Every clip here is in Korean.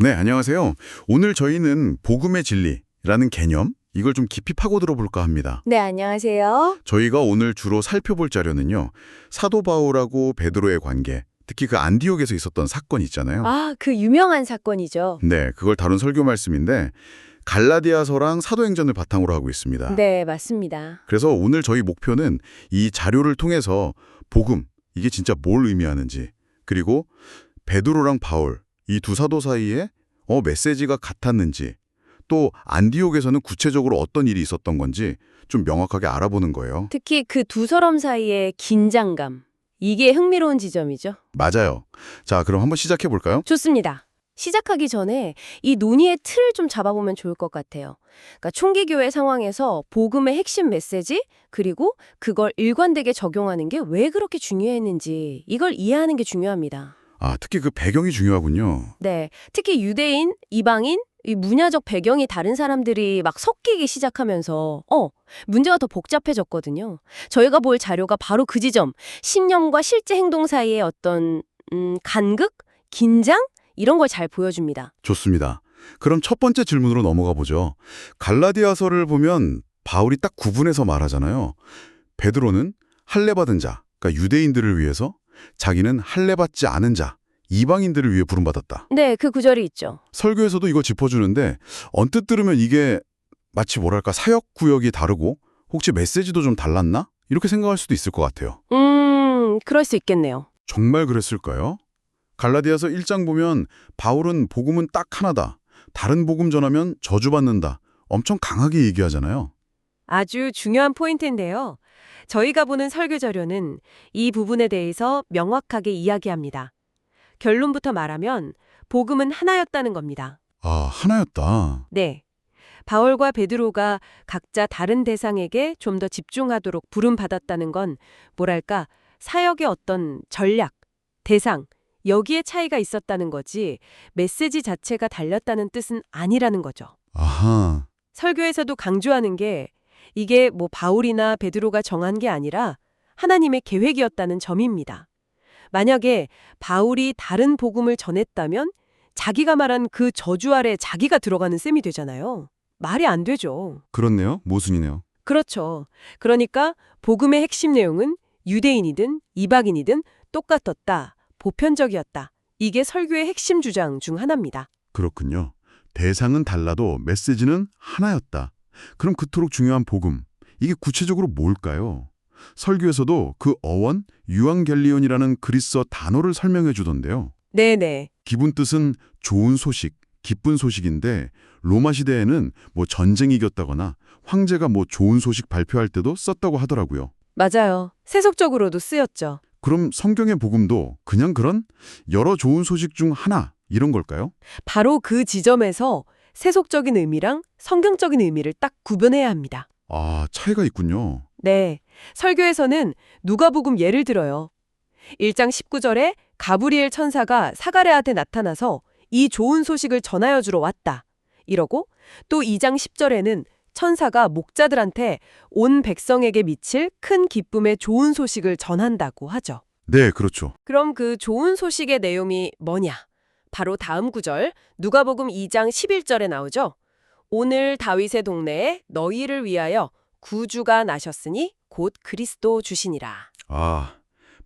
네, 안녕하세요. 오늘 저희는 복음의 진리라는 개념, 이걸 좀 깊이 파고들어 볼까 합니다. 네, 안녕하세요. 저희가 오늘 주로 살펴볼 자료는요. 사도 바울하고 베드로의 관계, 특히 그 안디옥에서 있었던 사건 있잖아요. 아, 그 유명한 사건이죠. 네, 그걸 다룬 설교 말씀인데 갈라디아서랑 사도행전을 바탕으로 하고 있습니다. 네, 맞습니다. 그래서 오늘 저희 목표는 이 자료를 통해서 복음, 이게 진짜 뭘 의미하는지, 그리고 베드로랑 바울, 이 두 사도 사이에 메시지가 같았는지, 또 안디옥에서는 구체적으로 어떤 일이 있었던 건지 좀 명확하게 알아보는 거예요. 특히 그 두 사람 사이의 긴장감. 이게 흥미로운 지점이죠. 맞아요. 자, 그럼 한번 시작해 볼까요? 좋습니다. 시작하기 전에 이 논의의 틀을 좀 잡아보면 좋을 것 같아요. 그러니까 총기교회 상황에서 복음의 핵심 메시지, 그리고 그걸 일관되게 적용하는 게 왜 그렇게 중요했는지 이걸 이해하는 게 중요합니다. 아, 특히 그 배경이 중요하군요. 네, 특히 유대인, 이방인, 이 문화적 배경이 다른 사람들이 막 섞이기 시작하면서 문제가 더 복잡해졌거든요. 저희가 볼 자료가 바로 그 지점, 신념과 실제 행동 사이의 어떤 간극, 긴장 이런 걸 잘 보여줍니다. 좋습니다. 그럼 첫 번째 질문으로 넘어가 보죠. 갈라디아서를 보면 바울이 딱 구분해서 말하잖아요. 베드로는 할례받은 자, 그러니까 유대인들을 위해서, 자기는 할례받지 않은 자, 이방인들을 위해 부름받았다. 네, 그 구절이 있죠. 설교에서도 이거 짚어주는데 언뜻 들으면 이게 마치 뭐랄까 사역 구역이 다르고 혹시 메시지도 좀 달랐나? 이렇게 생각할 수도 있을 것 같아요. 그럴 수 있겠네요. 정말 그랬을까요? 갈라디아서 1장 보면 바울은 복음은 딱 하나다. 다른 복음 전하면 저주받는다. 엄청 강하게 얘기하잖아요. 아주 중요한 포인트인데요. 저희가 보는 설교 자료는 이 부분에 대해서 명확하게 이야기합니다. 결론부터 말하면 복음은 하나였다는 겁니다. 아, 하나였다. 네. 바울과 베드로가 각자 다른 대상에게 좀 더 집중하도록 부름받았다는 건 뭐랄까 사역의 어떤 전략, 대상, 여기에 차이가 있었다는 거지 메시지 자체가 달렸다는 뜻은 아니라는 거죠. 아하, 설교에서도 강조하는 게 이게 뭐 바울이나 베드로가 정한 게 아니라 하나님의 계획이었다는 점입니다. 만약에 바울이 다른 복음을 전했다면 자기가 말한 그 저주 아래 자기가 들어가는 셈이 되잖아요. 말이 안 되죠. 그렇네요. 모순이네요. 그렇죠. 그러니까 복음의 핵심 내용은 유대인이든 이방인이든 똑같았다, 보편적이었다. 이게 설교의 핵심 주장 중 하나입니다. 그렇군요. 대상은 달라도 메시지는 하나였다. 그럼 그토록 중요한 복음, 이게 구체적으로 뭘까요? 설교에서도 그 어원, 유앙겔리온이라는 그리스어 단어를 설명해 주던데요. 네네. 기본 뜻은 좋은 소식, 기쁜 소식인데 로마 시대에는 뭐 전쟁이 이겼다거나 황제가 뭐 좋은 소식 발표할 때도 썼다고 하더라고요. 맞아요. 세속적으로도 쓰였죠. 그럼 성경의 복음도 그냥 그런 여러 좋은 소식 중 하나 이런 걸까요? 바로 그 지점에서 세속적인 의미랑 성경적인 의미를 딱 구분해야 합니다. 아, 차이가 있군요. 네. 설교에서는 누가복음 예를 들어요. 1장 19절에 가브리엘 천사가 사가랴한테 나타나서 이 좋은 소식을 전하여 주러 왔다. 이러고 또 2장 10절에는 천사가 목자들한테 온 백성에게 미칠 큰 기쁨의 좋은 소식을 전한다고 하죠. 네, 그렇죠. 그럼 그 좋은 소식의 내용이 뭐냐? 바로 다음 구절 누가복음 2장 11절에 나오죠. 오늘 다윗의 동네에 너희를 위하여 구주가 나셨으니 곧 그리스도 주시니라. 아,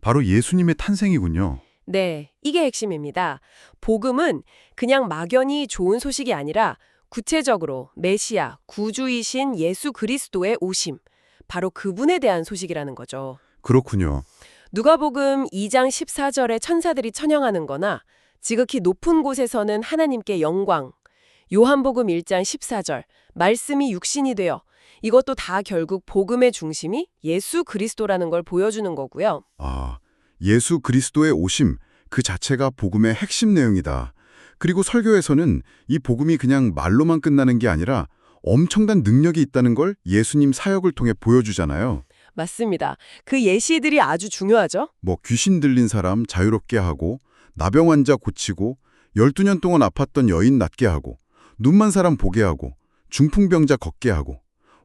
바로 예수님의 탄생이군요. 네, 이게 핵심입니다. 복음은 그냥 막연히 좋은 소식이 아니라 구체적으로 메시아, 구주이신 예수 그리스도의 오심, 바로 그분에 대한 소식이라는 거죠. 그렇군요. 누가복음 2장 14절에 천사들이 찬양하는 거나 지극히 높은 곳에서는 하나님께 영광, 요한복음 1장 14절, 말씀이 육신이 되어 이것도 다 결국 복음의 중심이 예수 그리스도라는 걸 보여주는 거고요. 아, 예수 그리스도의 오심, 그 자체가 복음의 핵심 내용이다. 그리고 설교에서는 이 복음이 그냥 말로만 끝나는 게 아니라 엄청난 능력이 있다는 걸 예수님 사역을 통해 보여주잖아요. 맞습니다. 그 예시들이 아주 중요하죠. 뭐 귀신 들린 사람 자유롭게 하고, 나병 환자 고치고, 12년 동안 아팠던 여인 낫게 하고, 눈만 사람 보게 하고, 중풍병자 걷게 하고,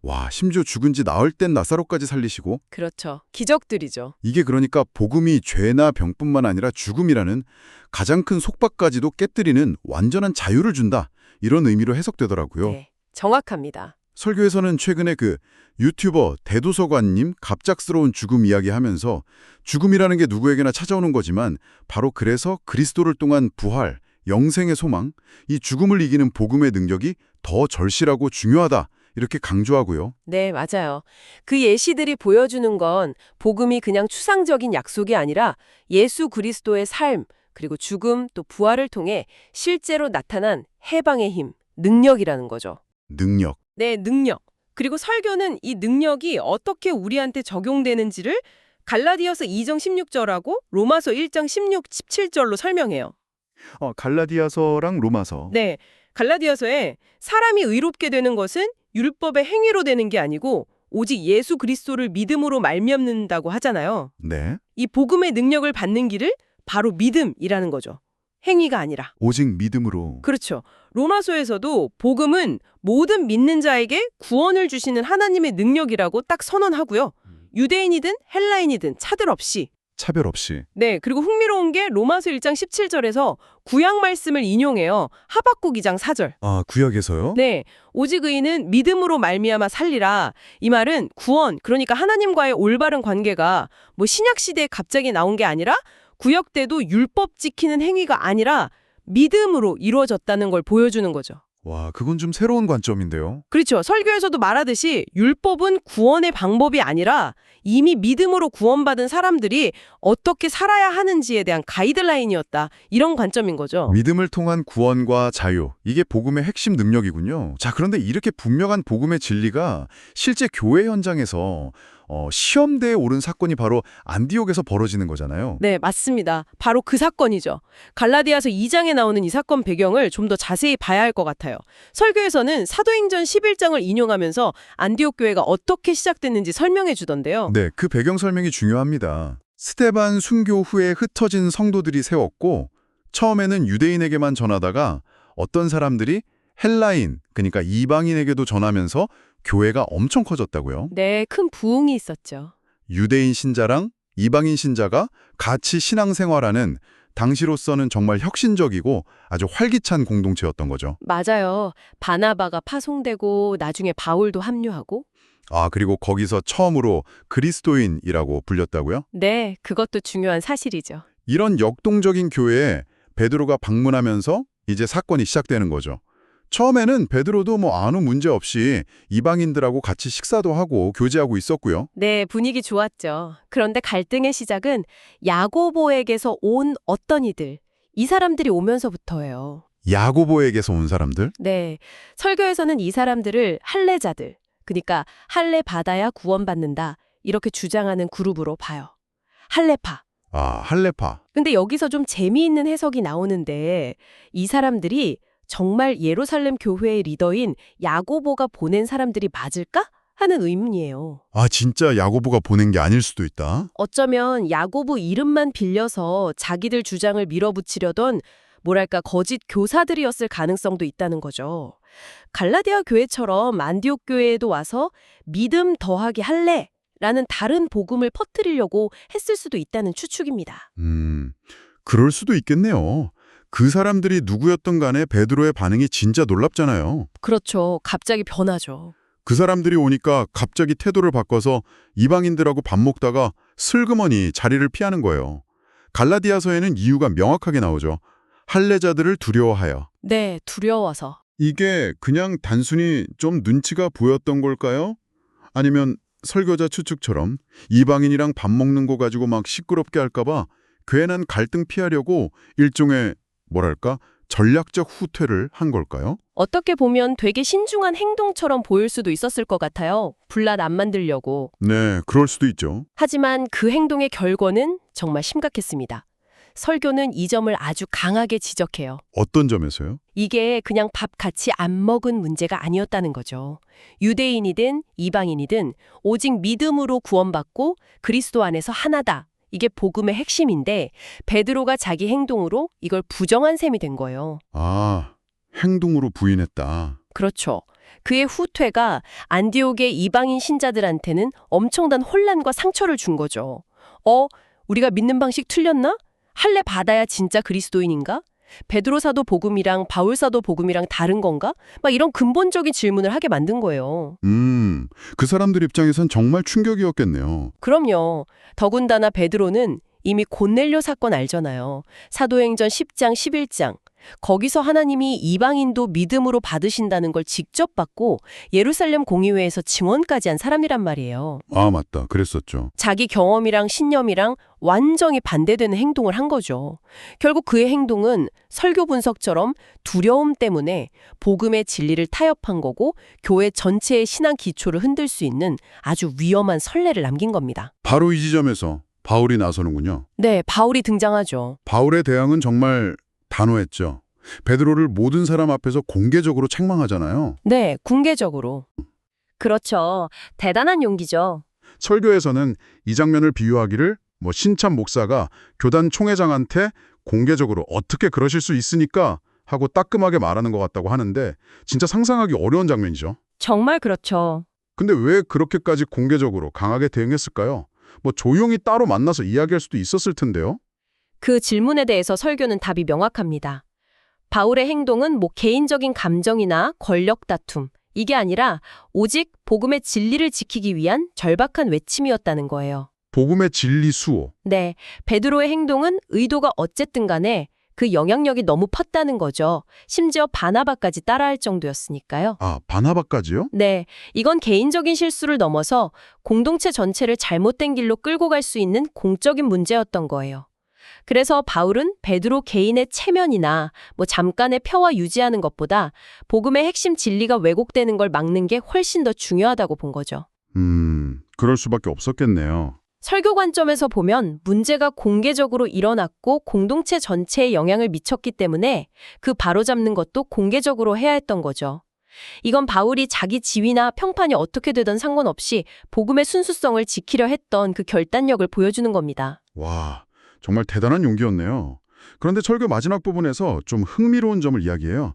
와, 심지어 죽은 지 나흘 된 나사로까지 살리시고 그렇죠. 기적들이죠. 이게 그러니까 복음이 죄나 병뿐만 아니라 죽음이라는 가장 큰 속박까지도 깨뜨리는 완전한 자유를 준다. 이런 의미로 해석되더라고요. 네, 정확합니다. 설교에서는 최근에 그 유튜버 대도서관님 갑작스러운 죽음 이야기하면서 죽음이라는 게 누구에게나 찾아오는 거지만 바로 그래서 그리스도를 통한 부활, 영생의 소망, 이 죽음을 이기는 복음의 능력이 더 절실하고 중요하다. 이렇게 강조하고요. 네, 맞아요. 그 예시들이 보여주는 건 복음이 그냥 추상적인 약속이 아니라 예수 그리스도의 삶, 그리고 죽음 또 부활을 통해 실제로 나타난 해방의 힘, 능력이라는 거죠. 능력. 네, 능력. 그리고 설교는 이 능력이 어떻게 우리한테 적용되는지를 갈라디아서 2장 16절하고 로마서 1장 16, 17절로 설명해요. 갈라디아서랑 로마서. 네, 갈라디아서에 사람이 의롭게 되는 것은 율법의 행위로 되는 게 아니고 오직 예수 그리스도를 믿음으로 말미암는다고 하잖아요. 네. 이 복음의 능력을 받는 길을 바로 믿음이라는 거죠. 행위가 아니라. 오직 믿음으로. 그렇죠. 로마서에서도 복음은 모든 믿는 자에게 구원을 주시는 하나님의 능력이라고 딱 선언하고요. 유대인이든 헬라인이든 차별 없이. 차별 없이. 네, 그리고 흥미로운 게 로마서 1장 17절에서 구약 말씀을 인용해요. 하박국 2장 4절. 아, 구약에서요? 네, 오직 의인은 믿음으로 말미암아 살리라. 이 말은 구원, 그러니까 하나님과의 올바른 관계가 뭐 신약 시대에 갑자기 나온 게 아니라 구약 때도 율법 지키는 행위가 아니라 믿음으로 이루어졌다는 걸 보여주는 거죠. 와, 그건 좀 새로운 관점인데요. 그렇죠. 설교에서도 말하듯이 율법은 구원의 방법이 아니라 이미 믿음으로 구원받은 사람들이 어떻게 살아야 하는지에 대한 가이드라인이었다. 이런 관점인 거죠. 믿음을 통한 구원과 자유, 이게 복음의 핵심 능력이군요. 자, 그런데 이렇게 분명한 복음의 진리가 실제 교회 현장에서 시험대에 오른 사건이 바로 안디옥에서 벌어지는 거잖아요. 네, 맞습니다. 바로 그 사건이죠. 갈라디아서 2장에 나오는 이 사건 배경을 좀 더 자세히 봐야 할 것 같아요. 설교에서는 사도행전 11장을 인용하면서 안디옥 교회가 어떻게 시작됐는지 설명해 주던데요. 네, 그 배경 설명이 중요합니다. 스데반 순교 후에 흩어진 성도들이 세웠고 처음에는 유대인에게만 전하다가 어떤 사람들이 헬라인, 그러니까 이방인에게도 전하면서 교회가 엄청 커졌다고요. 네, 큰 부흥이 있었죠. 유대인 신자랑 이방인 신자가 같이 신앙생활하는 당시로서는 정말 혁신적이고 아주 활기찬 공동체였던 거죠. 맞아요. 바나바가 파송되고 나중에 바울도 합류하고. 아, 그리고 거기서 처음으로 그리스도인이라고 불렸다고요? 네, 그것도 중요한 사실이죠. 이런 역동적인 교회에 베드로가 방문하면서 이제 사건이 시작되는 거죠. 처음에는 베드로도 아무 문제 없이 이방인들하고 같이 식사도 하고 교제하고 있었고요. 네, 분위기 좋았죠. 그런데 갈등의 시작은 야고보에게서 온 어떤 이들, 이 사람들이 오면서부터예요. 야고보에게서 온 사람들? 네, 설교에서는 이 사람들을 할례자들, 그러니까 할례 받아야 구원받는다, 이렇게 주장하는 그룹으로 봐요. 할례파. 아, 할례파. 근데 여기서 좀 재미있는 해석이 나오는데 이 사람들이 정말 예루살렘 교회의 리더인 야고보가 보낸 사람들이 맞을까? 하는 의문이에요. 아, 진짜 야고보가 보낸 게 아닐 수도 있다. 어쩌면 야고보 이름만 빌려서 자기들 주장을 밀어붙이려던 뭐랄까 거짓 교사들이었을 가능성도 있다는 거죠. 갈라디아 교회처럼 안디옥 교회에도 와서 믿음 더하기 할례 라는 다른 복음을 퍼뜨리려고 했을 수도 있다는 추측입니다. 그럴 수도 있겠네요. 그 사람들이 누구였던 간에 베드로의 반응이 진짜 놀랍잖아요. 그렇죠. 갑자기 변하죠. 그 사람들이 오니까 갑자기 태도를 바꿔서 이방인들하고 밥 먹다가 슬그머니 자리를 피하는 거예요. 갈라디아서에는 이유가 명확하게 나오죠. 할례자들을 두려워하여. 네, 두려워서. 이게 그냥 단순히 좀 눈치가 보였던 걸까요? 아니면 설교자 추측처럼 이방인이랑 밥 먹는 거 가지고 막 시끄럽게 할까봐 괜한 갈등 피하려고 일종의 뭐랄까 전략적 후퇴를 한 걸까요? 어떻게 보면 되게 신중한 행동처럼 보일 수도 있었을 것 같아요. 분란 안 만들려고. 네, 그럴 수도 있죠. 하지만 그 행동의 결과는 정말 심각했습니다. 설교는 이 점을 아주 강하게 지적해요. 어떤 점에서요? 이게 그냥 밥 같이 안 먹은 문제가 아니었다는 거죠. 유대인이든 이방인이든 오직 믿음으로 구원받고 그리스도 안에서 하나다. 이게 복음의 핵심인데 베드로가 자기 행동으로 이걸 부정한 셈이 된 거예요. 아, 행동으로 부인했다. 그렇죠. 그의 후퇴가 안디옥의 이방인 신자들한테는 엄청난 혼란과 상처를 준 거죠. 우리가 믿는 방식 틀렸나? 할례 받아야 진짜 그리스도인인가? 베드로 사도 복음이랑 바울 사도 복음이랑 다른 건가? 막 이런 근본적인 질문을 하게 만든 거예요. 그 사람들 입장에선 정말 충격이었겠네요. 그럼요. 더군다나 베드로는 이미 고넬료 사건 알잖아요. 사도행전 10장, 11장. 거기서 하나님이 이방인도 믿음으로 받으신다는 걸 직접 받고 예루살렘 공의회에서 증언까지 한 사람이란 말이에요. 아, 맞다. 그랬었죠. 자기 경험이랑 신념이랑 완전히 반대되는 행동을 한 거죠. 결국 그의 행동은 설교 분석처럼 두려움 때문에 복음의 진리를 타협한 거고 교회 전체의 신앙 기초를 흔들 수 있는 아주 위험한 선례를 남긴 겁니다. 바로 이 지점에서 바울이 나서는군요. 네, 바울이 등장하죠. 바울의 대항은 정말 단호했죠. 베드로를 모든 사람 앞에서 공개적으로 책망하잖아요. 네, 공개적으로. 그렇죠. 대단한 용기죠. 설교에서는 이 장면을 비유하기를 신참 목사가 교단 총회장한테 공개적으로 어떻게 그러실 수 있으니까 하고 따끔하게 말하는 것 같다고 하는데 진짜 상상하기 어려운 장면이죠. 정말 그렇죠. 근데 왜 그렇게까지 공개적으로 강하게 대응했을까요? 조용히 따로 만나서 이야기할 수도 있었을 텐데요. 그 질문에 대해서 설교는 답이 명확합니다. 바울의 행동은 개인적인 감정이나 권력 다툼, 이게 아니라 오직 복음의 진리를 지키기 위한 절박한 외침이었다는 거예요. 복음의 진리 수호. 네, 베드로의 행동은 의도가 어쨌든 간에 그 영향력이 너무 컸다는 거죠. 심지어 바나바까지 따라할 정도였으니까요. 아, 바나바까지요? 네, 이건 개인적인 실수를 넘어서 공동체 전체를 잘못된 길로 끌고 갈 수 있는 공적인 문제였던 거예요. 그래서 바울은 베드로 개인의 체면이나 잠깐의 평화 유지하는 것보다 복음의 핵심 진리가 왜곡되는 걸 막는 게 훨씬 더 중요하다고 본 거죠. 그럴 수밖에 없었겠네요. 설교 관점에서 보면 문제가 공개적으로 일어났고 공동체 전체에 영향을 미쳤기 때문에 그 바로잡는 것도 공개적으로 해야 했던 거죠. 이건 바울이 자기 지위나 평판이 어떻게 되든 상관없이 복음의 순수성을 지키려 했던 그 결단력을 보여주는 겁니다. 와, 정말 대단한 용기였네요. 그런데 설교 마지막 부분에서 좀 흥미로운 점을 이야기해요.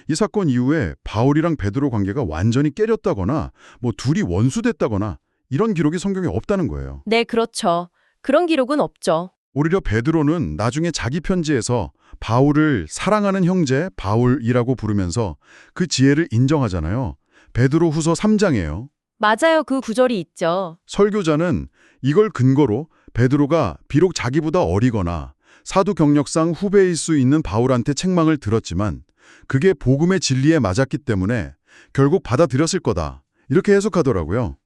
이 사건 이후에 바울이랑 베드로 관계가 완전히 깨졌다거나 둘이 원수됐다거나 이런 기록이 성경에 없다는 거예요. 네, 그렇죠. 그런 기록은 없죠. 오히려 베드로는 나중에 자기 편지에서 바울을 사랑하는 형제 바울이라고 부르면서 그 지혜를 인정하잖아요. 베드로 후서 3장이에요. 맞아요. 그 구절이 있죠. 설교자는 이걸 근거로 베드로가 비록 자기보다 어리거나 사도 경력상 후배일 수 있는 바울한테 책망을 들었지만 그게 복음의 진리에 맞았기 때문에 결국 받아들였을 거다. 이렇게 해석하더라고요.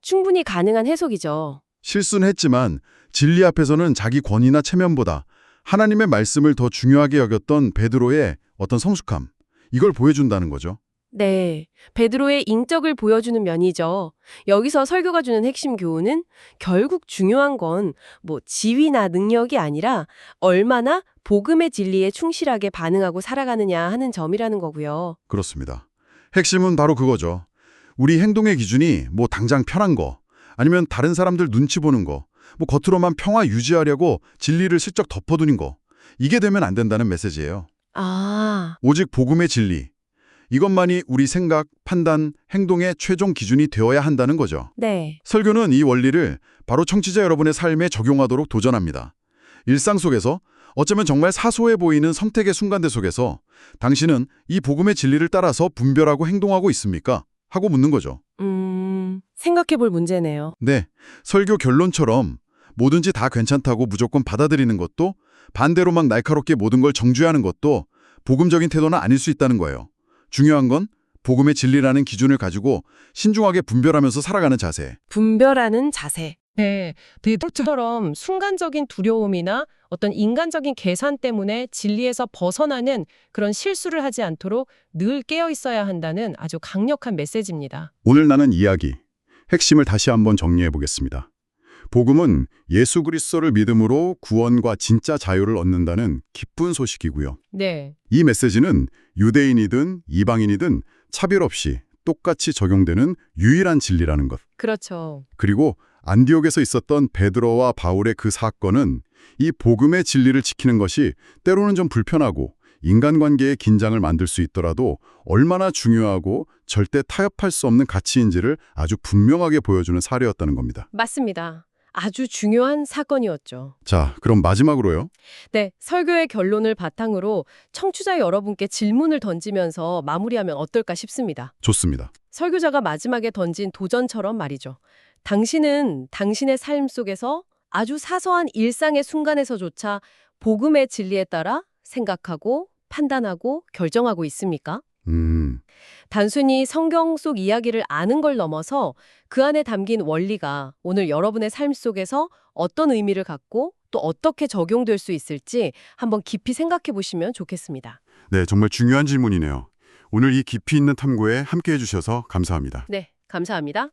충분히 가능한 해석이죠. 실수는 했지만 진리 앞에서는 자기 권위나 체면보다 하나님의 말씀을 더 중요하게 여겼던 베드로의 어떤 성숙함, 이걸 보여준다는 거죠. 네, 베드로의 인격을 보여주는 면이죠. 여기서 설교가 주는 핵심 교훈은 결국 중요한 건 지위나 능력이 아니라 얼마나 복음의 진리에 충실하게 반응하고 살아가느냐 하는 점이라는 거고요. 그렇습니다. 핵심은 바로 그거죠. 우리 행동의 기준이 당장 편한 거, 아니면 다른 사람들 눈치 보는 거, 겉으로만 평화 유지하려고 진리를 슬쩍 덮어두는 거, 이게 되면 안 된다는 메시지예요. 아, 오직 복음의 진리, 이것만이 우리 생각, 판단, 행동의 최종 기준이 되어야 한다는 거죠. 네. 설교는 이 원리를 바로 청취자 여러분의 삶에 적용하도록 도전합니다. 일상 속에서 어쩌면 정말 사소해 보이는 선택의 순간들 속에서 당신은 이 복음의 진리를 따라서 분별하고 행동하고 있습니까? 하고 묻는 거죠. 생각해 볼 문제네요. 네, 설교 결론처럼 뭐든지 다 괜찮다고 무조건 받아들이는 것도 반대로 막 날카롭게 모든 걸 정죄하는 것도 복음적인 태도는 아닐 수 있다는 거예요. 중요한 건 복음의 진리라는 기준을 가지고 신중하게 분별하면서 살아가는 자세. 분별하는 자세. 네, 베드로처럼 순간적인 두려움이나 어떤 인간적인 계산 때문에 진리에서 벗어나는 그런 실수를 하지 않도록 늘 깨어 있어야 한다는 아주 강력한 메시지입니다. 오늘 나눈 이야기, 핵심을 다시 한번 정리해 보겠습니다. 복음은 예수 그리스도를 믿음으로 구원과 진짜 자유를 얻는다는 기쁜 소식이고요. 네. 이 메시지는 유대인이든 이방인이든 차별 없이 똑같이 적용되는 유일한 진리라는 것. 그렇죠. 그리고 안디옥에서 있었던 베드로와 바울의 그 사건은 이 복음의 진리를 지키는 것이 때로는 좀 불편하고 인간관계의 긴장을 만들 수 있더라도 얼마나 중요하고 절대 타협할 수 없는 가치인지를 아주 분명하게 보여주는 사례였다는 겁니다. 맞습니다. 아주 중요한 사건이었죠. 자, 그럼 마지막으로요. 네, 설교의 결론을 바탕으로 청취자 여러분께 질문을 던지면서 마무리하면 어떨까 싶습니다. 좋습니다. 설교자가 마지막에 던진 도전처럼 말이죠. 당신은 당신의 삶 속에서 아주 사소한 일상의 순간에서조차 복음의 진리에 따라 생각하고 판단하고 결정하고 있습니까? 단순히 성경 속 이야기를 아는 걸 넘어서 그 안에 담긴 원리가 오늘 여러분의 삶 속에서 어떤 의미를 갖고 또 어떻게 적용될 수 있을지 한번 깊이 생각해 보시면 좋겠습니다. 네, 정말 중요한 질문이네요. 오늘 이 깊이 있는 탐구에 함께해 주셔서 감사합니다. 네, 감사합니다.